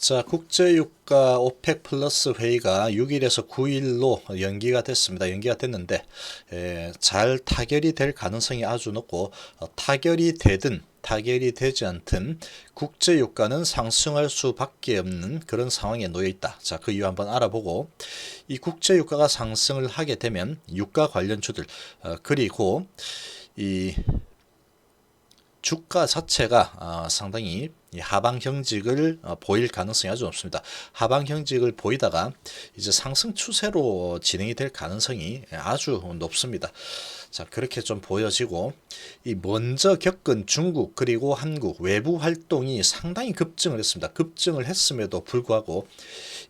자, 국제유가 오펙 플러스 회의가 6일에서 9일로 연기가 됐습니다. 연기가 됐는데 잘 타결이 될 가능성이 아주 높고 타결이 되든 타결이 되지 않든 국제유가는 상승할 수밖에 없는 그런 상황에 놓여 있다. 자, 그 이유 한번 알아보고 이 국제유가가 상승을 하게 되면 유가 관련주들 그리고 이 주가 자체가 상당히 하방 형직을 보일 가능성이 아주 높습니다. 하방 형직을 보이다가 이제 상승 추세로 진행이 될 가능성이 아주 높습니다. 자, 그렇게 좀 보여지고 이 먼저 겪은 중국 그리고 한국 외부 활동이 상당히 급증을 했습니다. 급증을 했음에도 불구하고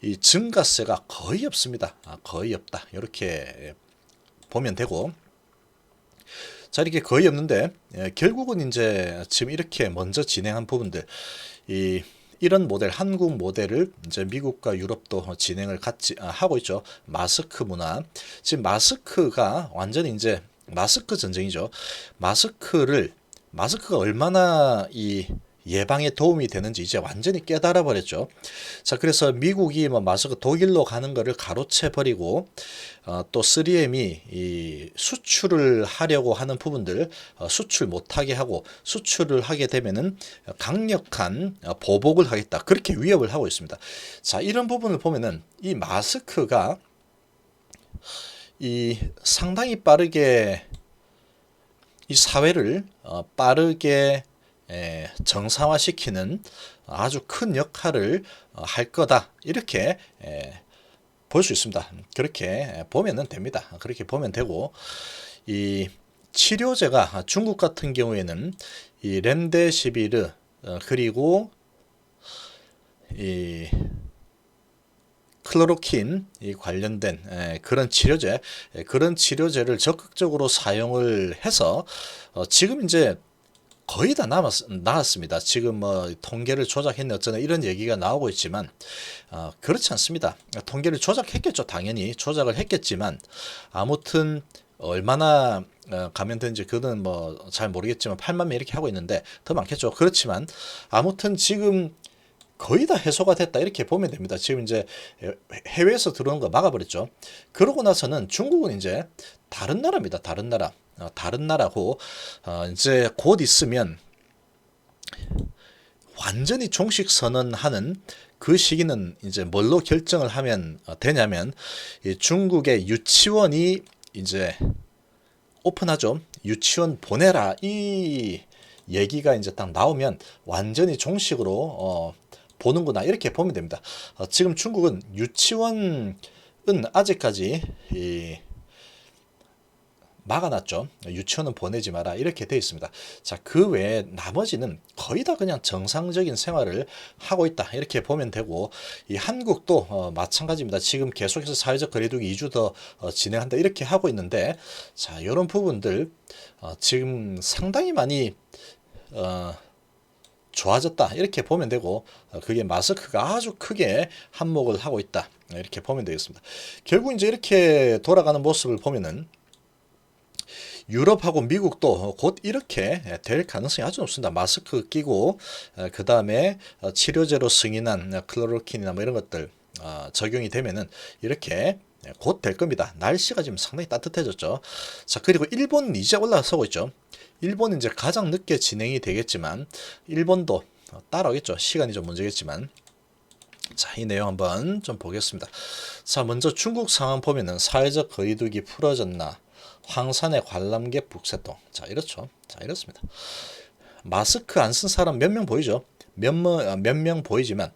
이 증가세가 거의 없습니다. 거의 없다. 이렇게 보면 되고, 자, 이렇게 거의 없는데 결국은 이제 지금 이렇게 먼저 진행한 부분들 이런 모델 한국 모델을 이제 미국과 유럽도 진행을 같이 하고 있죠. 마스크 문화. 지금 마스크가 완전히 이제 마스크 전쟁이죠. 마스크가 얼마나 이 예방에 도움이 되는지 이제 완전히 깨달아 버렸죠. 자, 그래서 미국이 뭐 마스크 독일로 가는 거를 가로채 버리고 또 3M이 이 수출을 하려고 하는 부분들 수출 못하게 하고, 수출을 하게 되면은 강력한 보복을 하겠다, 그렇게 위협을 하고 있습니다. 자, 이런 부분을 보면은 이 마스크가 이 상당히 빠르게 이 사회를 빠르게 정상화시키는 아주 큰 역할을 할 거다, 이렇게 볼 수 있습니다. 그렇게 보면 됩니다. 그렇게 보면 되고, 이 치료제가 중국 같은 경우에는 이 렘데시비르 그리고 이 클로로킨 이 관련된 그런 치료제를 적극적으로 사용을 해서 지금 이제 거의 다 나왔습니다. 지금 뭐 통계를 조작했네 어쩌네 이런 얘기가 나오고 있지만 그렇지 않습니다. 통계를 조작했겠죠. 당연히 조작을 했겠지만 아무튼 얼마나 감염된지 그는 뭐 잘 모르겠지만 8만 명 이렇게 하고 있는데 더 많겠죠. 그렇지만 아무튼 지금 거의 다 해소가 됐다, 이렇게 보면 됩니다. 지금 이제 해외에서 들어오는 거 막아버렸죠. 그러고 나서는 중국은 이제 다른 나라입니다. 다른 나라. 다른 나라고 이제 곧 있으면 완전히 종식 선언하는 그 시기는 이제 뭘로 결정을 하면 되냐면 중국의 유치원이 이제 오픈하죠. 유치원 보내라, 이 얘기가 이제 딱 나오면 완전히 종식으로 보는구나, 이렇게 보면 됩니다. 지금 중국은 유치원은 아직까지 막아놨죠. 유치원은 보내지 마라, 이렇게 되어 있습니다. 자, 그 외에 나머지는 거의 다 그냥 정상적인 생활을 하고 있다, 이렇게 보면 되고, 이 한국도 마찬가지입니다. 지금 계속해서 사회적 거리두기 2주 더 진행한다, 이렇게 하고 있는데, 자, 이런 부분들 지금 상당히 많이 좋아졌다, 이렇게 보면 되고, 그게 마스크가 아주 크게 한몫을 하고 있다, 이렇게 보면 되겠습니다. 결국 이제 이렇게 돌아가는 모습을 보면은 유럽하고 미국도 곧 이렇게 될 가능성이 아주 높습니다. 마스크 끼고 그 다음에 치료제로 승인한 클로로킨이나 뭐 이런 것들 적용이 되면은 이렇게 곧 될 겁니다. 날씨가 지금 상당히 따뜻해졌죠. 자, 그리고 일본은 이제 올라서고 있죠. 일본은 이제 가장 늦게 진행이 되겠지만 일본도 따라오겠죠. 시간이 좀 문제겠지만. 자, 이 내용 한번 좀 보겠습니다. 자, 먼저 중국 상황 보면은 사회적 거리두기 풀어졌나, 황산의 관람객 북새통. 자, 이렇죠. 자, 이렇습니다. 마스크 안 쓴 사람 몇 명 보이죠? 몇 명 보이지만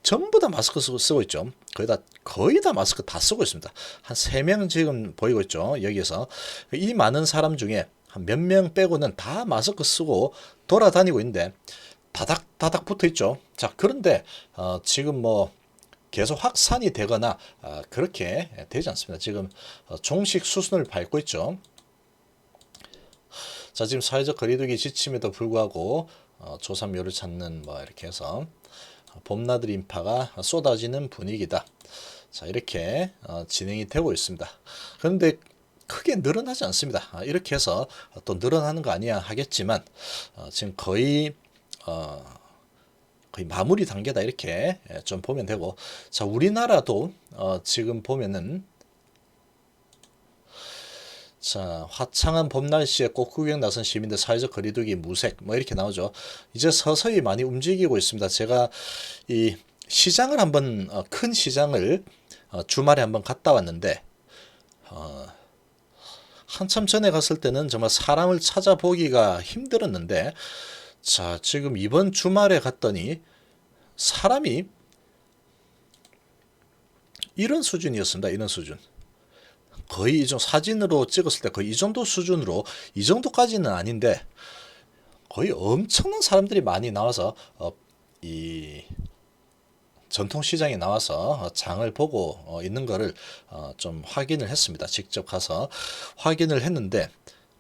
전부 다 마스크 쓰고 있죠. 거의 다 마스크 다 쓰고 있습니다. 한 3명 지금 보이고 있죠. 여기에서 이 많은 사람 중에 한 몇 명 빼고는 다 마스크 쓰고 돌아다니고 있는데 다닥다닥 붙어 있죠. 자, 그런데 지금 뭐 계속 확산이 되거나 그렇게 되지 않습니다. 지금 종식 수순을 밟고 있죠. 자, 지금 사회적 거리두기 지침에도 불구하고 조삼묘를 찾는 뭐 이렇게 해서 봄나들 인파가 쏟아지는 분위기다. 자, 이렇게 진행이 되고 있습니다. 그런데 크게 늘어나지 않습니다. 이렇게 해서 또 늘어나는 거 아니야 하겠지만 지금 거의 거의 마무리 단계다 이렇게 좀 보면 되고, 자 우리나라도 지금 보면은 자 화창한 봄 날씨에 꽃구경 나선 시민들 사회적 거리두기 무색 뭐 이렇게 나오죠. 이제 서서히 많이 움직이고 있습니다. 제가 이 시장을 한번 큰 시장을 주말에 한번 갔다 왔는데 한참 전에 갔을 때는 정말 사람을 찾아보기가 힘들었는데, 자 지금 이번 주말에 갔더니 사람이 이런 수준이었습니다. 이런 수준. 거의 좀 사진으로 찍었을 때 거의 이 정도 수준으로, 이 정도까지는 아닌데 거의 엄청난 사람들이 많이 나와서 이 전통시장에 나와서 장을 보고 있는 거를 좀 확인을 했습니다. 직접 가서 확인을 했는데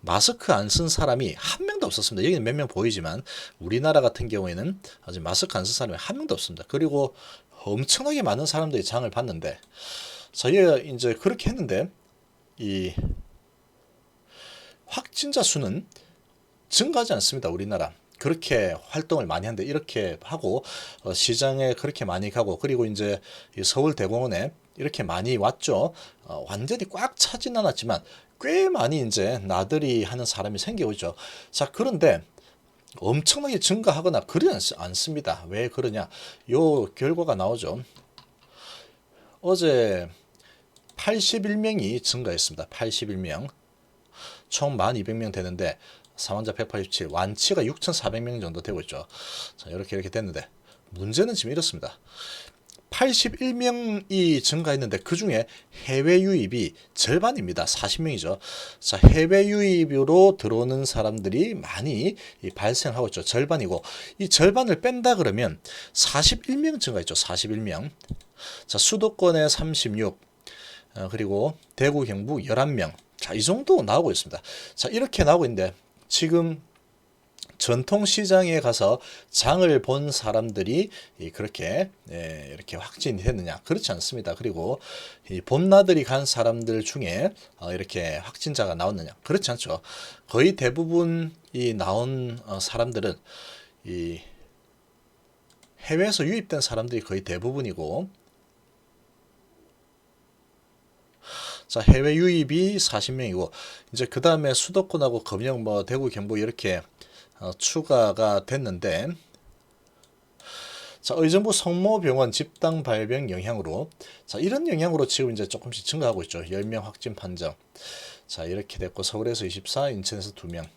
마스크 안 쓴 사람이 한 명도 없었습니다. 여기는 몇 명 보이지만 우리나라 같은 경우에는 아직 마스크 안 쓴 사람이 한 명도 없습니다. 그리고 엄청나게 많은 사람들이 장을 봤는데, 저희가 이제 그렇게 했는데 이 확진자 수는 증가하지 않습니다. 우리나라 그렇게 활동을 많이 하는데 이렇게 하고 시장에 그렇게 많이 가고, 그리고 이제 서울대공원에 이렇게 많이 왔죠. 완전히 꽉 차진 않았지만 꽤 많이 이제 나들이 하는 사람이 생기고 있죠. 자 그런데 엄청나게 증가하거나 그러지 않습니다. 왜 그러냐? 요 결과가 나오죠. 어제 81명이 증가했습니다. 81명. 총 1200명 되는데 사망자 187, 완치가 6400명 정도 되고 있죠. 자, 이렇게 됐는데 문제는 지금 이렇습니다. 81명이 증가했는데 그 중에 해외 유입이 절반입니다. 40명이죠. 자, 해외 유입으로 들어오는 사람들이 많이 발생하고 있죠. 절반이고, 이 절반을 뺀다 그러면 41명 증가했죠. 41명. 자, 수도권에 36, 그리고 대구 경북 11명. 자, 이 정도 나오고 있습니다. 자, 이렇게 나오고 있는데 지금 전통시장에 가서 장을 본 사람들이 그렇게 이렇게 확진이 됐느냐? 그렇지 않습니다. 그리고 이 봄나들이 간 사람들 중에 이렇게 확진자가 나왔느냐? 그렇지 않죠. 거의 대부분 이 나온 사람들은 이 해외에서 유입된 사람들이 거의 대부분이고, 자 해외 유입이 40명이고 이제 그 다음에 수도권하고 검역 뭐 대구 경북 이렇게 추가가 됐는데, 자 의정부 성모병원 집단 발병 영향으로, 자 이런 영향으로 지금 이제 조금씩 증가하고 있죠. 10명 확진 판정. 자 이렇게 됐고, 서울에서 24, 인천에서 2명,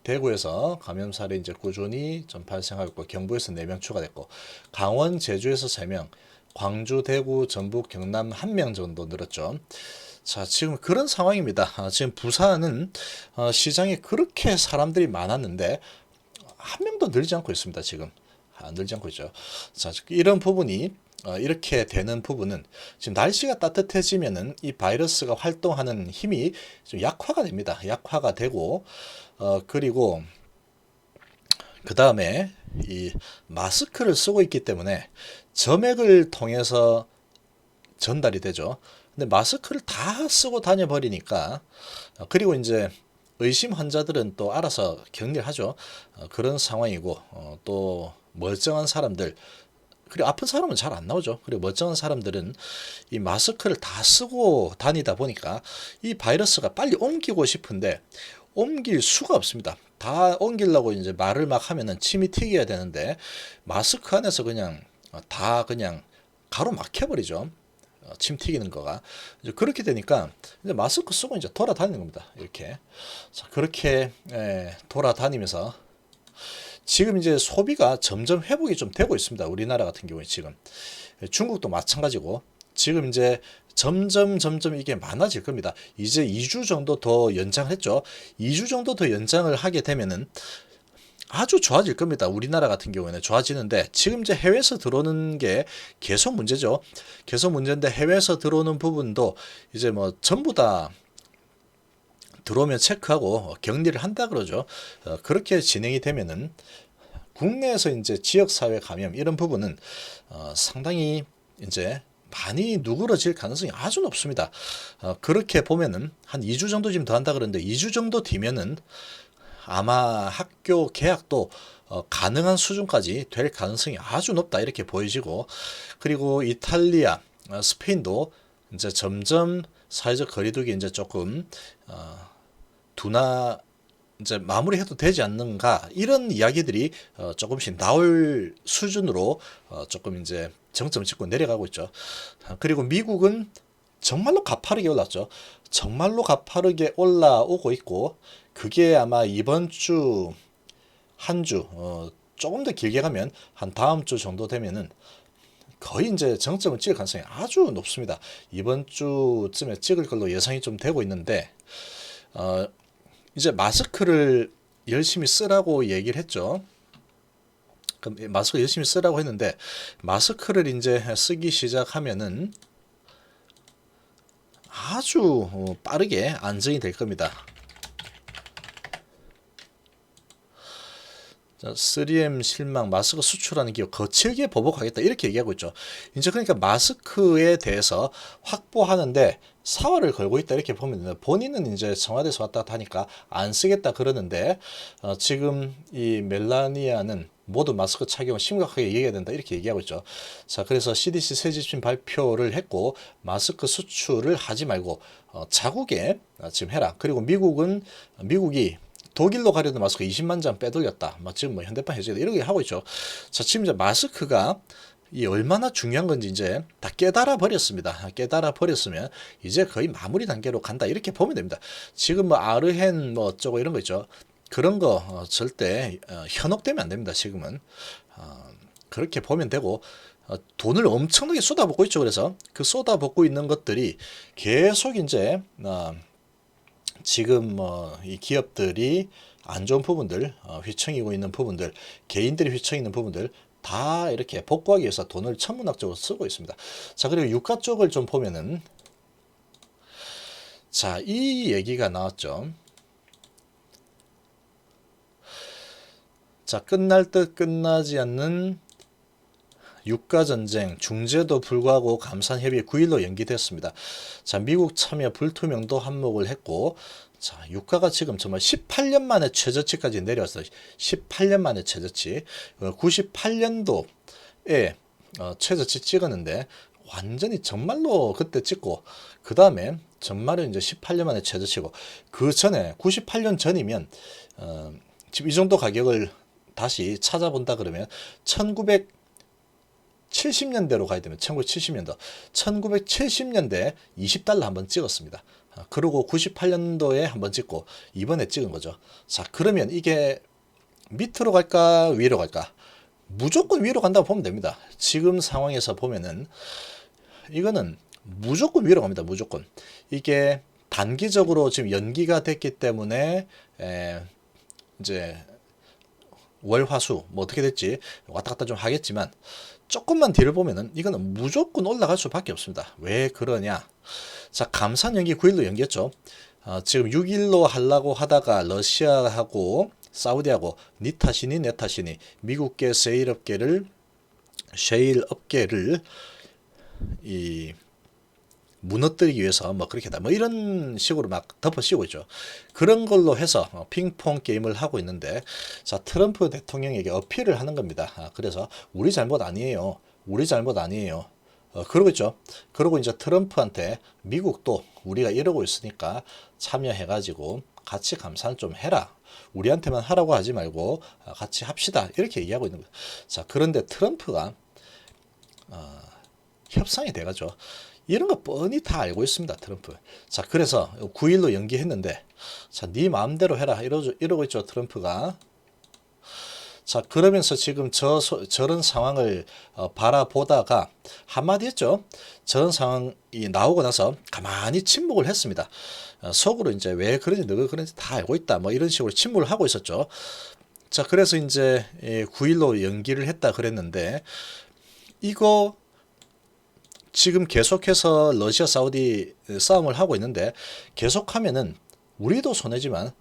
대구에서 감염 사례 이제 꾸준히 좀 발생하고 있고, 경부에서 4명 추가됐고, 강원 제주에서 3명, 광주 대구 전북 경남 1명 정도 늘었죠. 자 지금 그런 상황입니다. 지금 부산은 시장에 그렇게 사람들이 많았는데 한 명도 늘지 않고 있습니다. 지금 늘지 않고 있죠. 자 이런 부분이 이렇게 되는 부분은 지금 날씨가 따뜻해지면은 이 바이러스가 활동하는 힘이 좀 약화가 됩니다. 약화가 되고 그리고 그 다음에 이 마스크를 쓰고 있기 때문에 점액을 통해서 전달이 되죠. 근데 마스크를 다 쓰고 다녀 버리니까, 그리고 이제 의심 환자들은 또 알아서 격리를 하죠. 그런 상황이고, 또 멀쩡한 사람들, 그리고 아픈 사람은 잘 안 나오죠. 그리고 멀쩡한 사람들은 이 마스크를 다 쓰고 다니다 보니까 이 바이러스가 빨리 옮기고 싶은데 옮길 수가 없습니다. 다 옮기려고 이제 말을 막 하면은 침이 튀겨야 되는데 마스크 안에서 그냥 다 그냥 가로막혀버리죠. 침 튀기는 거가. 이제 그렇게 되니까 이제 마스크 쓰고 이제 돌아다니는 겁니다. 이렇게. 자, 그렇게 돌아다니면서 지금 이제 소비가 점점 회복이 좀 되고 있습니다. 우리나라 같은 경우에 지금. 중국도 마찬가지고 지금 이제 점점 이게 많아질 겁니다. 이제 2주 정도 더 연장했죠. 2주 정도 더 연장을 하게 되면은 아주 좋아질 겁니다. 우리나라 같은 경우에는 좋아지는데 지금 이제 해외에서 들어오는 게 계속 문제죠. 계속 문제인데 해외에서 들어오는 부분도 이제 뭐 전부 다 들어오면 체크하고 격리를 한다 그러죠. 그렇게 진행이 되면은 국내에서 이제 지역사회 감염 이런 부분은 상당히 이제 많이 누그러질 가능성이 아주 높습니다. 그렇게 보면은 한 2주 정도 지금 더 한다 그러는데 2주 정도 뒤면은 아마 국교 계약도 가능한 수준까지 될 가능성이 아주 높다 이렇게 보여지고, 그리고 이탈리아, 스페인도 이제 점점 사회적 거리두기 이제 조금 둔화 이제 마무리해도 되지 않는가 이런 이야기들이 조금씩 나올 수준으로 조금 이제 정점을 찍고 내려가고 있죠. 그리고 미국은 정말로 가파르게 올랐죠. 정말로 가파르게 올라오고 있고, 그게 아마 이번 주 한 주 조금 더 길게 가면 한 다음 주 정도 되면은 거의 이제 정점을 찍을 가능성이 아주 높습니다. 이번 주쯤에 찍을 걸로 예상이 좀 되고 있는데, 이제 마스크를 열심히 쓰라고 얘기를 했죠. 그럼 마스크 열심히 쓰라고 했는데, 마스크를 이제 쓰기 시작하면은 아주 빠르게 안정이 될 겁니다. 3M 실망, 마스크 수출하는 기업 거칠게 보복하겠다 이렇게 얘기하고 있죠. 이제 그러니까 마스크에 대해서 확보하는데 사활을 걸고 있다 이렇게 보면 됩니다. 본인은 이제 청와대에서 왔다 갔다 하니까 안 쓰겠다 그러는데, 지금 이 멜라니아는 모두 마스크 착용을 심각하게 얘기해야 된다 이렇게 얘기하고 있죠. 자, 그래서 CDC 새 지침 발표를 했고, 마스크 수출을 하지 말고 자국에 지금 해라. 그리고 미국이 독일로 가려던 마스크 20만 장 빼돌렸다. 지금 뭐 현대판 해제다 이렇게 하고 있죠. 자, 지금 이제 마스크가 이 얼마나 중요한 건지 이제 다 깨달아 버렸습니다. 깨달아 버렸으면 이제 거의 마무리 단계로 간다 이렇게 보면 됩니다. 지금 뭐 아르헨 뭐 어쩌고 이런 거 있죠. 그런 거 절대 현혹되면 안 됩니다. 지금은 그렇게 보면 되고, 돈을 엄청나게 쏟아붓고 있죠. 그래서 그 쏟아붓고 있는 것들이 계속 이제 지금 이 기업들이 안 좋은 부분들, 휘청이고 있는 부분들, 개인들이 휘청이고 있는 부분들 다 이렇게 복구하기 위해서 돈을 천문학적으로 쓰고 있습니다. 자, 그리고 유가 쪽을 좀 보면은, 자, 이 얘기가 나왔죠. 자, 끝날 듯 끝나지 않는 유가전쟁 중재도 불구하고 감산협의 9일로 연기됐습니다. 자, 미국 참여 불투명도 한몫을 했고, 자, 유가가 지금 정말 18년 만에 최저치까지 내려왔어요. 18년 만에 최저치. 98년도에 최저치 찍었는데 완전히 정말로 그때 찍고, 그 다음에 전말은 이제 18년 만에 최저치고, 그 전에 98년 전이면 지금 이 정도 가격을 다시 찾아본다 그러면 1970년대로 가야 되면 1970년도 1970년대 20달러 한번 찍었습니다. 그리고 98년도에 한번 찍고 이번에 찍은 거죠. 자, 그러면 이게 밑으로 갈까 위로 갈까? 무조건 위로 간다고 보면 됩니다. 지금 상황에서 보면은 이거는 무조건 위로 갑니다. 무조건. 이게 단기적으로 지금 연기가 됐기 때문에 이제 월화수 뭐 어떻게 됐지 왔다 갔다 좀 하겠지만, 조금만 뒤를 보면은 이거는 무조건 올라갈 수밖에 없습니다. 왜 그러냐? 자, 감산 연기 9일로 연기했죠. 지금 6일로 하려고 하다가 러시아하고 사우디하고 니 탓이니 내 탓이니 미국계 셰일 업계를 이 무너뜨리기 위해서 뭐 그렇게 다 뭐 이런 식으로 막 덮어씌우고 있죠. 그런 걸로 해서 핑퐁 게임을 하고 있는데, 자, 트럼프 대통령에게 어필을 하는 겁니다. 그래서 우리 잘못 아니에요. 우리 잘못 아니에요. 그러고 있죠. 그러고 이제 트럼프한테 미국도 우리가 이러고 있으니까 참여해가지고 같이 감산 좀 해라. 우리한테만 하라고 하지 말고 같이 합시다. 이렇게 얘기하고 있는 거예요. 자, 그런데 트럼프가 협상이 돼가죠. 이런 거 뻔히 다 알고 있습니다. 트럼프. 자, 그래서 9일로 연기했는데, 자, 네 마음대로 해라 이러고 있죠. 트럼프가. 자, 그러면서 지금 저런 상황을 바라보다가 한마디 했죠. 저런 상황이 나오고 나서 가만히 침묵을 했습니다. 속으로 이제 왜 그런지 누가 그런지 다 알고 있다 뭐 이런 식으로 침묵을 하고 있었죠. 자, 그래서 이제 9일로 연기를 했다 그랬는데, 이거 지금 계속해서 러시아 사우디 싸움을 하고 있는데, 계속하면은 우리도 손해지만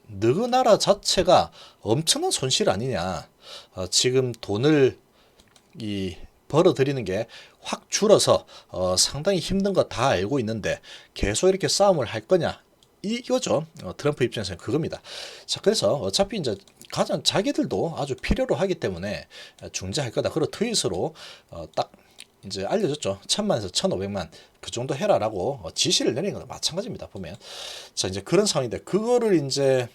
너그 나라 자체가 엄청난 손실 아니냐. 지금 돈을 벌어들이는 게 확 줄어서 상당히 힘든 거 다 알고 있는데 계속 이렇게 싸움을 할 거냐. 이거죠. 트럼프 입장에서는 그겁니다. 자, 그래서 어차피 이제 가장 자기들도 아주 필요로 하기 때문에 중재할 거다. 그리고 트윗으로 딱 이제 알려줬죠. 1000만에서 1500만 그 정도 해라라고 지시를 내린 거나 마찬가지입니다. 보면 자, 이제 그런 상황인데 그거를 이제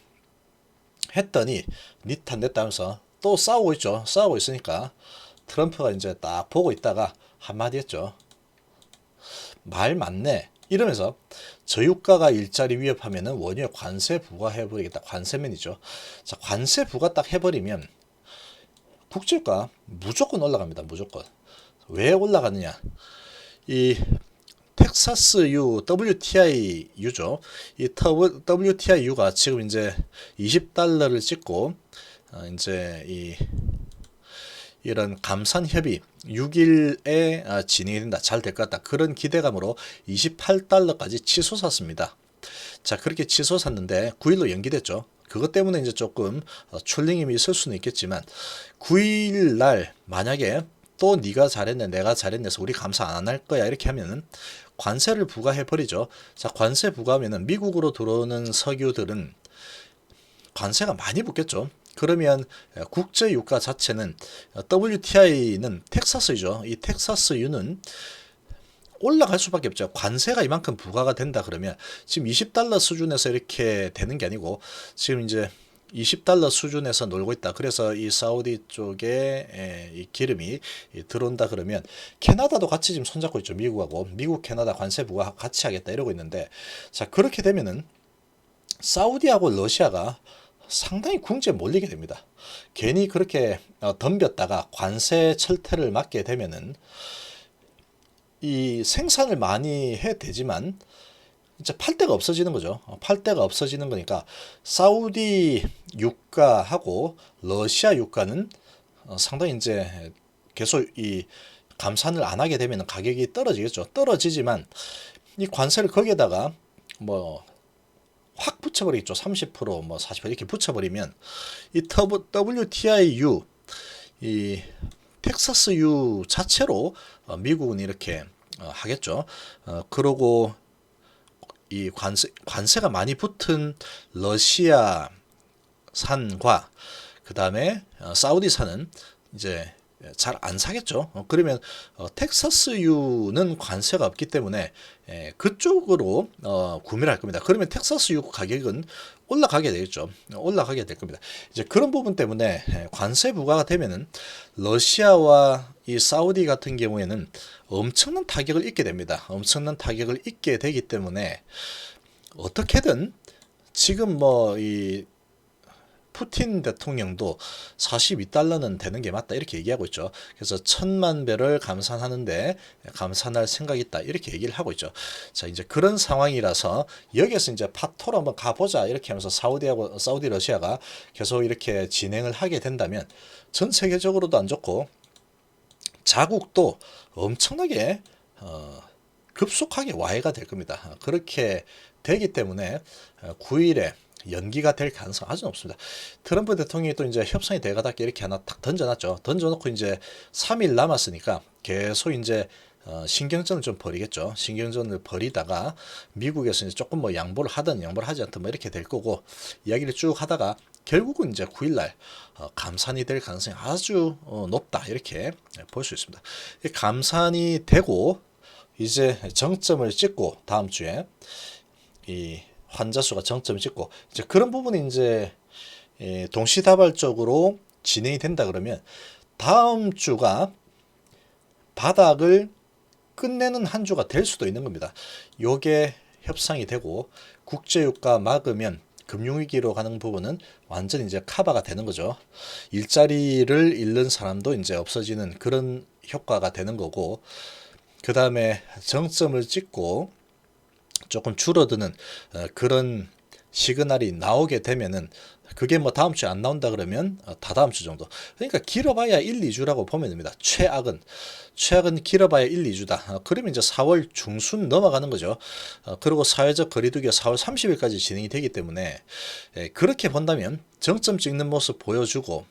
했더니 니탄 냈다 하면서 또 싸우고 있죠. 싸우고 있으니까 트럼프가 이제 딱 보고 있다가 한마디 했죠. 말 맞네. 이러면서 저유가가 일자리 위협하면은 원유에 관세 부과해버리겠다. 관세면이죠. 자, 관세 부과 딱 해버리면 국제유가 무조건 올라갑니다. 무조건. 왜 올라가느냐? 이 텍사스유 WTI유죠. 이 WTI유가 지금 이제 20달러를 찍고 이제 이런 감산 협의 6일에 진행이 된다. 잘 될 것 같다. 그런 기대감으로 28달러까지 치솟았습니다. 자, 그렇게 치솟았는데 9일로 연기됐죠. 그것 때문에 이제 조금 출렁임이 있을 수는 있겠지만 9일 날 만약에 또 네가 잘했네 내가 잘했네 해서 우리 감사 안 할 거야 이렇게 하면은 관세를 부과해 버리죠. 자, 관세 부과하면은 미국으로 들어오는 석유들은 관세가 많이 붙겠죠. 그러면 국제 유가 자체는 WTI는 텍사스유죠. 이 텍사스유는 올라갈 수밖에 없죠. 관세가 이만큼 부과가 된다 그러면 지금 20달러 수준에서 이렇게 되는 게 아니고 지금 이제 20달러 수준에서 놀고 있다. 그래서 이 사우디 쪽에 이 기름이 들어온다 그러면 캐나다도 같이 지금 손잡고 있죠. 미국하고 미국 캐나다 관세 부과 같이 하겠다 이러고 있는데 자, 그렇게 되면은 사우디하고 러시아가 상당히 궁지에 몰리게 됩니다. 괜히 그렇게 덤볐다가 관세 철퇴를 맞게 되면은 이 생산을 많이 해 되지만 이제 팔 데가 없어지는 거죠. 팔 데가 없어지는 거니까 사우디 유가하고 러시아 유가는 상당히 이제 계속 이 감산을 안 하게 되면 가격이 떨어지겠죠. 떨어지지만 이 관세를 거기에다가 뭐 확 붙여버리겠죠. 30%뭐 40% 이렇게 붙여버리면 이 WTIU 이 텍사스유 자체로 미국은 이렇게 하겠죠. 그러고 이 관세가 많이 붙은 러시아산과 그 다음에 사우디산은 이제 잘 안 사겠죠. 그러면 텍사스유는 관세가 없기 때문에 그쪽으로 구매를 할 겁니다. 그러면 텍사스유 가격은 올라가게 되겠죠. 올라가게 될 겁니다. 이제 그런 부분 때문에 관세 부과가 되면은 러시아와 이 사우디 같은 경우에는 엄청난 타격을 입게 됩니다. 엄청난 타격을 입게 되기 때문에 어떻게든 지금 이 푸틴 대통령도 42달러는 되는 게 맞다 이렇게 얘기하고 있죠. 그래서 1000만 배럴 감산하는데 감산할 생각이 있다 이렇게 얘기를 하고 있죠. 자, 이제 그런 상황이라서 여기에서 이제 파토로 한번 가보자 이렇게 하면서 사우디 러시아가 계속 이렇게 진행을 하게 된다면 전 세계적으로도 안 좋고 자국도 엄청나게 급속하게 와해가 될 겁니다. 그렇게 되기 때문에 9일에 연기가 될 가능성 아주 높습니다. 트럼프 대통령이 또 이제 협상이 돼가닥 이렇게 하나 탁 던져놨죠. 던져놓고 이제 3일 남았으니까 계속 이제 신경전을 좀 벌이겠죠. 신경전을 벌이다가 미국에서 이제 조금 뭐 양보를 하든 양보를 하지 않든 뭐 이렇게 될 거고 이야기를 쭉 하다가 결국은 이제 9일날 감산이 될 가능성이 아주 높다 이렇게 볼 수 있습니다. 감산이 되고 이제 정점을 찍고 다음 주에 이 환자 수가 정점을 찍고 이제 그런 부분이 이제 동시다발적으로 진행이 된다 그러면 다음 주가 바닥을 끝내는 한 주가 될 수도 있는 겁니다. 요게 협상이 되고 국제유가 막으면 금융위기로 가는 부분은 완전 이제 커버가 되는 거죠. 일자리를 잃는 사람도 이제 없어지는 그런 효과가 되는 거고 그 다음에 정점을 찍고 조금 줄어드는 그런 시그널이 나오게 되면은 그게 뭐 다음 주에 안 나온다 그러면 다다음 주 정도. 그러니까 길어봐야 1, 2주라고 보면 됩니다. 최악은 길어봐야 1, 2주다. 그러면 이제 4월 중순 넘어가는 거죠. 그리고 사회적 거리두기가 4월 30일까지 진행이 되기 때문에 그렇게 본다면 정점 찍는 모습 보여주고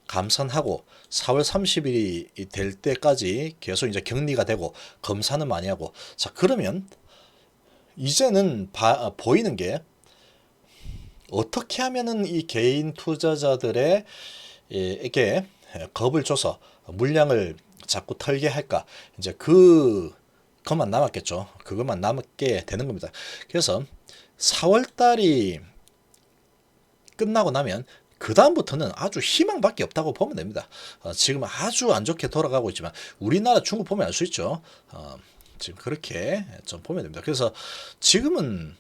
감산하고 4월 30일이 될 때까지 계속 이제 격리가 되고 검사는 많이 하고 자 그러면 이제는 보이는 게 어떻게 하면은 이 개인 투자자들의 에게 겁을 줘서 물량을 자꾸 털게 할까? 이제 그것만 남았겠죠. 그것만 남게 되는 겁니다. 그래서 4월 달이 끝나고 나면 그 다음부터는 아주 희망밖에 없다고 보면 됩니다. 지금 아주 안 좋게 돌아가고 있지만 우리나라, 중국 보면 알 수 있죠. 지금 그렇게 좀 보면 됩니다. 그래서 지금은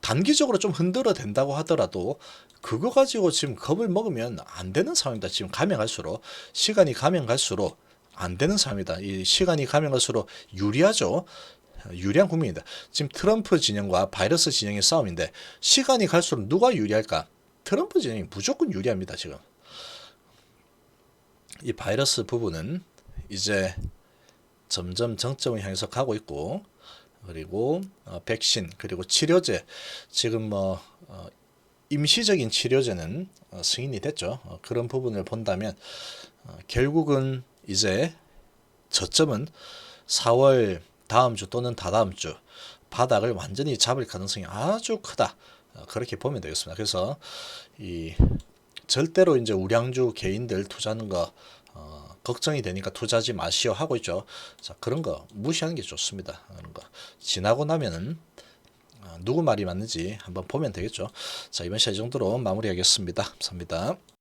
단기적으로 좀 흔들어 된다고 하더라도 그거 가지고 지금 겁을 먹으면 안 되는 상황입니다. 지금 가면 갈수록, 시간이 가면 갈수록 안 되는 상황입니다. 이 시간이 가면 갈수록 유리하죠. 유리한 국민입니다. 지금 트럼프 진영과 바이러스 진영의 싸움인데 시간이 갈수록 누가 유리할까? 트럼프 진영이 무조건 유리합니다. 지금 이 바이러스 부분은 이제 점점 정점을 향해서 가고 있고, 그리고 백신, 그리고 치료제, 지금 임시적인 치료제는 승인이 됐죠. 그런 부분을 본다면 결국은 이제 저점은 4월 다음 주 또는 다다음 주 바닥을 완전히 잡을 가능성이 아주 크다. 그렇게 보면 되겠습니다. 그래서 이 절대로 이제 우량주 개인들 투자하는 거 걱정이 되니까 투자하지 마시오 하고 있죠. 자, 그런 거 무시하는 게 좋습니다. 그런 거 지나고 나면은 누구 말이 맞는지 한번 보면 되겠죠. 자, 이번 시간 이 정도로 마무리하겠습니다. 감사합니다.